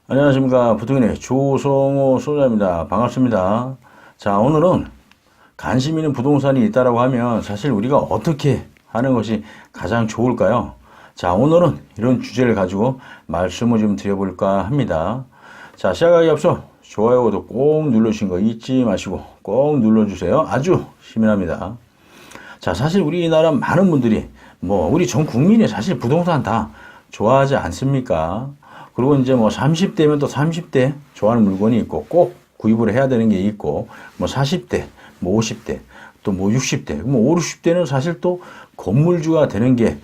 안녕하십니까. 부동인의 조성호 소장입니다. 반갑습니다. 자, 오늘은 관심 있는 부동산이 있다라고 하면 사실 우리가 어떻게 하는 것이 가장 좋을까요? 자, 오늘은 이런 주제를 가지고 말씀을 좀 드려볼까 합니다. 자, 시작하기 앞서 좋아요, 구독 꼭 눌러주신 거 잊지 마시고 꼭 눌러주세요. 아주 힘납니다. 자, 사실 우리나라 많은 분들이 우리 전 국민이 사실 부동산 다 좋아하지 않습니까? 그리고 이제 30대면 또 30대 좋아하는 물건이 있고 꼭 구입을 해야 되는 게 있고 40대, 50대, 또 60대, 5, 60대는 사실 또 건물주가 되는 게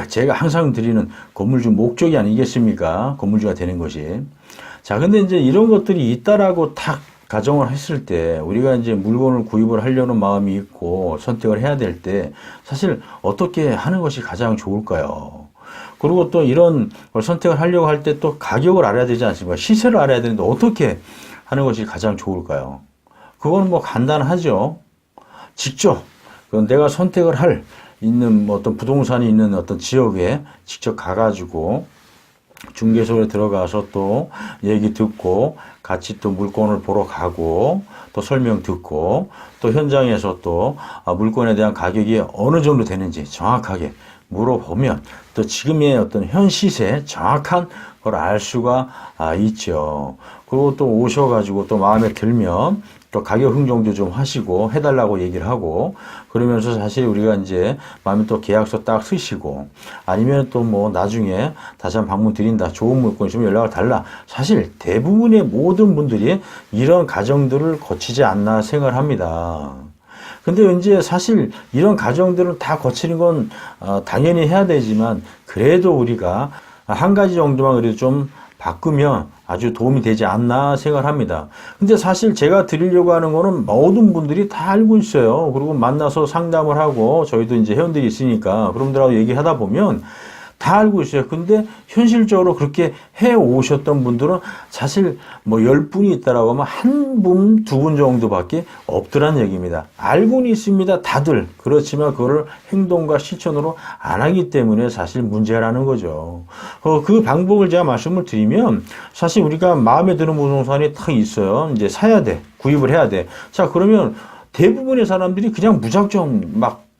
제가 항상 드리는 건물주 목적이 아니겠습니까? 건물주가 되는 것이. 자, 근데 이제 이런 것들이 있다라고 딱 가정을 했을 때 우리가 이제 물건을 구입을 하려는 마음이 있고 선택을 해야 될 때 사실 어떻게 하는 것이 가장 좋을까요? 그리고 또 이런 걸 선택을 하려고 할 때 또 가격을 알아야 되지 않습니까? 시세를 알아야 되는데 어떻게 하는 것이 가장 좋을까요? 그거는 간단하죠. 직접 내가 선택을 할 있는 어떤 부동산이 있는 어떤 지역에 직접 가가지고 중개소에 들어가서 또 얘기 듣고 같이 또 물건을 보러 가고 또 설명 듣고 또 현장에서 또 물건에 대한 가격이 어느 정도 되는지 정확하게 물어보면 또 지금의 어떤 현 시세 정확한 걸 알 수가 있죠. 그리고 또 오셔가지고 또 마음에 들면 또 가격 흥정도 좀 하시고 해달라고 얘기를 하고 그러면서 사실 우리가 이제 마음에 또 계약서 딱 쓰시고 아니면 또 나중에 다시 한번 방문 드린다. 좋은 물건 있으면 연락을 달라. 사실 대부분의 모든 분들이 이런 과정들을 거치지 않나 생각을 합니다. 근데 이제 사실 이런 과정들을 다 거치는 건 당연히 해야 되지만 그래도 우리가 한 가지 정도만 그래도 좀 바꾸면 아주 도움이 되지 않나 생각을 합니다. 근데 사실 제가 드리려고 하는 거는 모든 분들이 다 알고 있어요. 그리고 만나서 상담을 하고 저희도 이제 회원들이 있으니까 그분들하고 얘기하다 보면 다 알고 있어요. 근데 현실적으로 그렇게 해 오셨던 분들은 사실 10분이 있다라고 하면 한 분, 두 분 정도밖에 없더란 얘기입니다. 알고는 있습니다. 다들. 그렇지만 그거를 행동과 실천으로 안 하기 때문에 사실 문제라는 거죠. 그 방법을 제가 말씀을 드리면 사실 우리가 마음에 드는 부동산이 딱 있어요. 이제 사야 돼. 구입을 해야 돼. 자, 그러면 대부분의 사람들이 그냥 무작정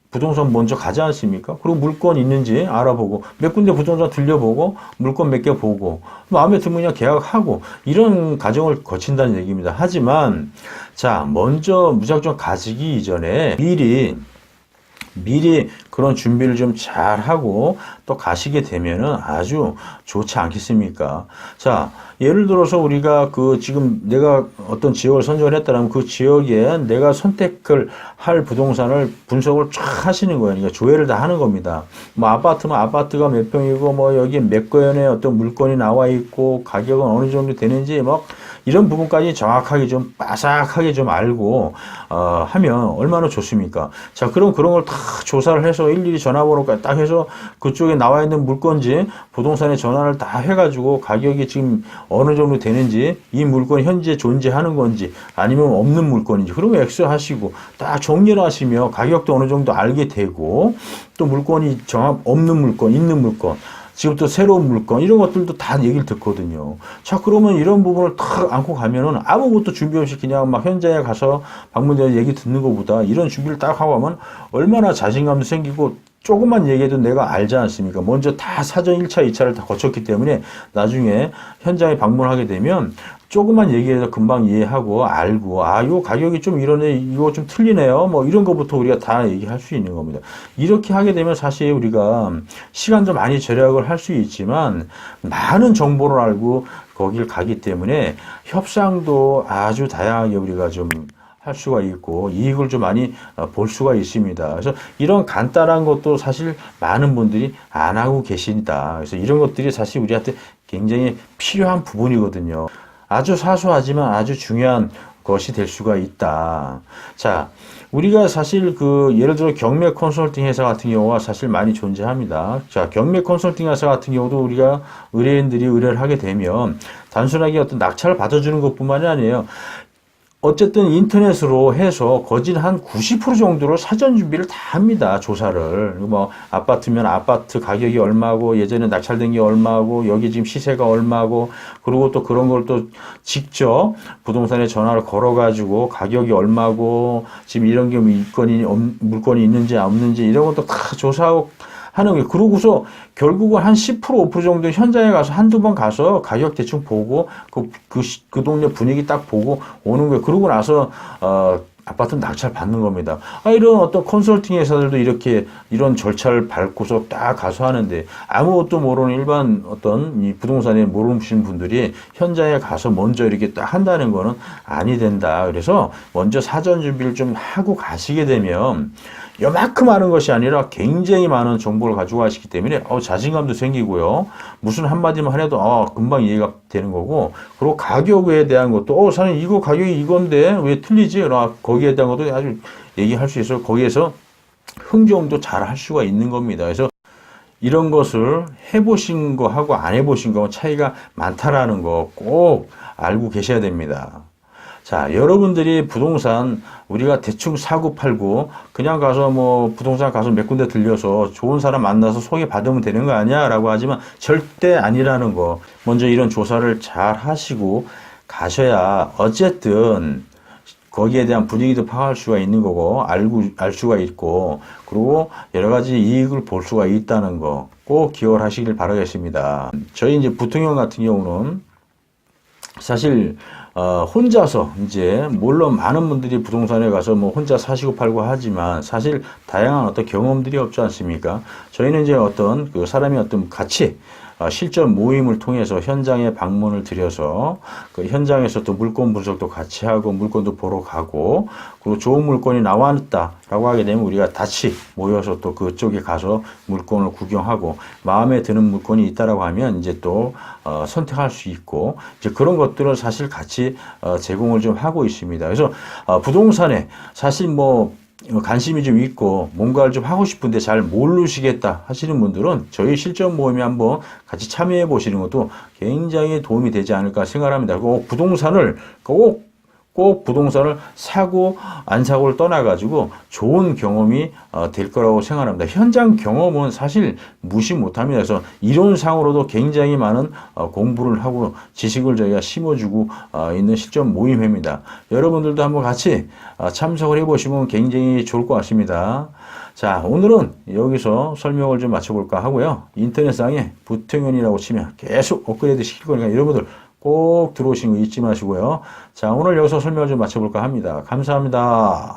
부동산 먼저 가지 않습니까? 그리고 물건 있는지 알아보고 몇 군데 부동산 들려보고 물건 몇 개 보고 마음에 들면 그냥 계약하고 이런 과정을 거친다는 얘기입니다. 하지만 자, 먼저 무작정 가지기 이전에 미리 그런 준비를 좀 잘 하고 또 가시게 되면은 아주 좋지 않겠습니까? 자, 예를 들어서 우리가 지금 내가 어떤 지역을 선정을 했다면 그 지역에 내가 선택을 할 부동산을 분석을 쫙 하시는 거예요. 그러니까 조회를 다 하는 겁니다. 아파트면 아파트가 몇 평이고 여기 몇 건의 어떤 물건이 나와 있고 가격은 어느 정도 되는지 이런 부분까지 정확하게 좀 빠삭하게 좀 알고 하면 얼마나 좋습니까? 자, 그럼 그런 걸 다 조사를 해서 일일이 전화번호까지 딱 해서 그쪽에 나와 있는 물건지 부동산에 전화를 다 해가지고 가격이 지금 어느 정도 되는지 이 물건이 현재 존재하는 건지 아니면 없는 물건인지 그러면 X 하시고 딱 정리를 하시면 가격도 어느 정도 알게 되고 또 물건이 없는 물건, 있는 물건 지금 또 새로운 물건 이런 것들도 다 얘기를 듣거든요. 자, 그러면 이런 부분을 탁 안고 가면은 아무것도 준비 없이 그냥 현장에 가서 방문자에 얘기 듣는 것보다 이런 준비를 딱 하고 하면 얼마나 자신감도 생기고 조금만 얘기해도 내가 알지 않습니까? 먼저 다 사전 1차, 2차를 다 거쳤기 때문에 나중에 현장에 방문하게 되면 조금만 얘기해서 금방 이해하고 알고 요 가격이 좀 이러네, 이거 좀 틀리네요. 이런 것부터 우리가 다 얘기할 수 있는 겁니다. 이렇게 하게 되면 사실 우리가 시간도 많이 절약을 할 수 있지만 많은 정보를 알고 거길 가기 때문에 협상도 아주 다양하게 우리가 좀 할 수가 있고 이익을 좀 많이 볼 수가 있습니다. 그래서 이런 간단한 것도 사실 많은 분들이 안 하고 계신다. 그래서 이런 것들이 사실 우리한테 굉장히 필요한 부분이거든요. 아주 사소하지만 아주 중요한 것이 될 수가 있다. 자, 우리가 사실 예를 들어 경매 컨설팅 회사 같은 경우가 사실 많이 존재합니다. 자, 경매 컨설팅 회사 같은 경우도 우리가 의뢰인들이 의뢰를 하게 되면 단순하게 어떤 낙찰을 받아주는 것뿐만이 아니에요. 어쨌든 인터넷으로 해서 거진 한 90% 정도를 사전 준비를 다 합니다. 조사를. 아파트면 아파트 가격이 얼마고 예전에 낙찰된 게 얼마고 여기 지금 시세가 얼마고 그리고 또 그런 걸 또 직접 부동산에 전화를 걸어가지고 가격이 얼마고 지금 이런 게 물건이 있는지 없는지 이런 것도 다 조사하고 하는 게 그러고서 결국은 한 10% 5% 정도 현장에 가서 한두 번 가서 가격 대충 보고 그 동네 분위기 딱 보고 오는 거예요. 그러고 나서 아파트 낙찰 받는 겁니다. 이런 어떤 컨설팅 회사들도 이런 절차를 밟고서 딱 가서 하는데 아무것도 모르는 일반 어떤 이 부동산에 모르시는 분들이 현장에 가서 먼저 이렇게 딱 한다는 거는 아니 된다. 그래서 먼저 사전 준비를 좀 하고 가시게 되면 요만큼 하는 것이 아니라 굉장히 많은 정보를 가지고 가시기 때문에 자신감도 생기고요. 무슨 한마디만 해도 금방 이해가 되는 거고, 그리고 가격에 대한 것도 사장님 이거 가격이 이건데 왜 틀리지? 거기에 대한 것도 아주 얘기할 수 있어요. 거기에서 흥정도 잘 할 수가 있는 겁니다. 그래서 이런 것을 해보신 거하고 안 해보신 거하고 차이가 많다라는 거 꼭 알고 계셔야 됩니다. 자, 여러분들이 부동산 우리가 대충 사고 팔고 그냥 가서 부동산 가서 몇 군데 들려서 좋은 사람 만나서 소개받으면 되는 거 아니야? 라고 하지만 절대 아니라는 거. 먼저 이런 조사를 잘 하시고 가셔야 어쨌든 거기에 대한 분위기도 파악할 수가 있는 거고 알 수가 있고 그리고 여러 가지 이익을 볼 수가 있다는 거 꼭 기억을 하시길 바라겠습니다. 저희 이제 부통령 같은 경우는 사실 혼자서 이제 물론 많은 분들이 부동산에 가서 혼자 사시고 팔고 하지만 사실 다양한 어떤 경험들이 없지 않습니까? 저희는 이제 어떤 그 사람이 어떤 같이 실전 모임을 통해서 현장에 방문을 드려서 그 현장에서 또 물건 분석도 같이 하고 물건도 보러 가고 그리고 좋은 물건이 나왔다라고 하게 되면 우리가 같이 모여서 또 그쪽에 가서 물건을 구경하고 마음에 드는 물건이 있다라고 하면 이제 또 선택할 수 있고 이제 그런 것들을 사실 같이 제공을 좀 하고 있습니다. 그래서 부동산에 사실 관심이 좀 있고 뭔가를 좀 하고 싶은데 잘 모르시겠다 하시는 분들은 저희 실전 모임에 한번 같이 참여해 보시는 것도 굉장히 도움이 되지 않을까 생각합니다. 꼭 부동산을 사고 안 사고를 떠나가지고 좋은 경험이 될 거라고 생각합니다. 현장 경험은 사실 무시 못합니다. 그래서 이론상으로도 굉장히 많은 공부를 하고 지식을 저희가 심어주고 있는 실전 모임회입니다. 여러분들도 한번 같이 참석을 해보시면 굉장히 좋을 것 같습니다. 자, 오늘은 여기서 설명을 좀 마쳐볼까 하고요. 인터넷상에 부통연이라고 치면 계속 업그레이드 시킬 거니까 여러분들 꼭 들어오시는 거 잊지 마시고요. 자, 오늘 여기서 설명을 좀 마쳐볼까 합니다. 감사합니다.